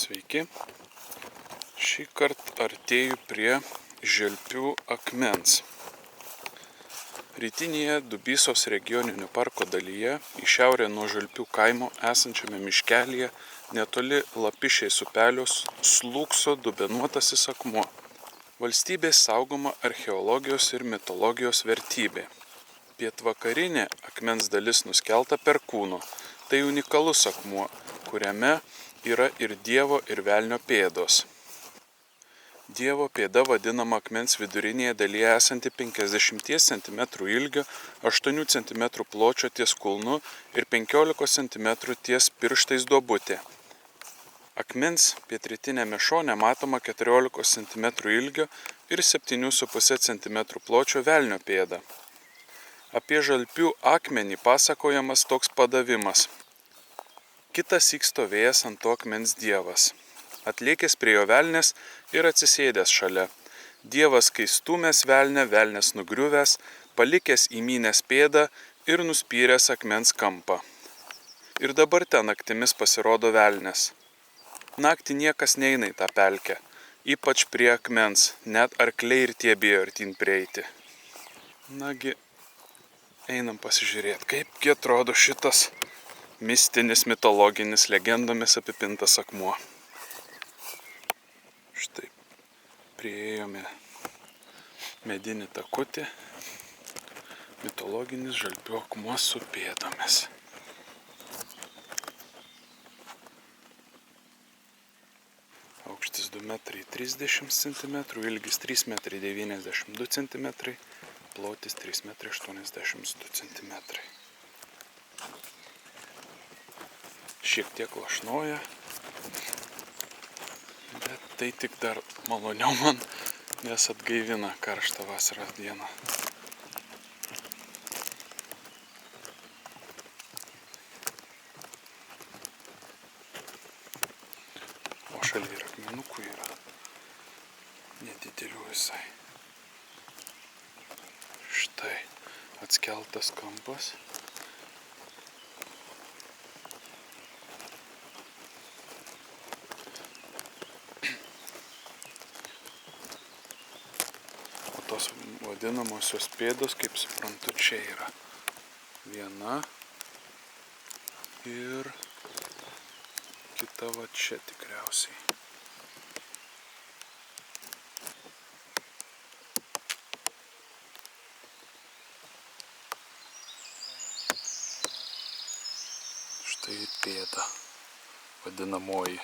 Sveiki. Šį kartą artėju prie Želpių akmens. Rytinėje Dubysos regioninio parko dalyje, į šiaurę nuo Želpių kaimo esančiame miškelyje, netoli Lapišiais upelio slūgso dubenuotasis akmuo. Valstybės saugoma archeologijos ir mitologijos vertybė. Pietvakarinė akmens dalis nuskelta Perkūno. Tai unikalus akmuo, kuriame yra ir Dievo ir Velnio pėdos. Dievo pėda vadinama akmens vidurinėje dalyje esanti 50 cm ilgio, 8 cm pločio ties kulnu ir 15 cm ties pirštais duobutė. Akmens pietrytinėme šone matoma 14 cm ilgio ir 7,5 cm pločio Velnio pėda. Apie Želpių akmenį pasakojamas toks padavimas. Kitąsyk stovėjęs ant to akmens Dievas. Atlėkęs prie jo velnės ir atsisėdęs šalia. Dievas, kai stūmęs velnę, velnės nugriuvęs, palikęs įmynęs pėdą ir nuspyręs akmens kampą. Ir dabar ten naktimis pasirodo velnės. Naktį niekas neina į tą pelkę, ypač prie akmens, net arkliai ir tie bijo artyn prieiti. Nagi, einam pasižiūrėti, kaipgi atrodo šitas mistinis, mitologinis, legendomis apipintas akmuo. Štai, priėjome medinį takutį, mitologinis Želpių akmuo su pėdomis. Aukštis 2,30 cm, ilgis 3,92 cm, plotis 3,82 cm. Šiek tiek lašnoja, bet tai tik dar maloniau man, nes atgaivina karštą vasaros dieną. O šalia ir akmenukų yra nedidelių visai. Štai atskeltas kampas. Tos vadinamosios pėdos, kaip suprantu, čia yra viena ir kita va čia tikriausiai. Štai pėda vadinamoji.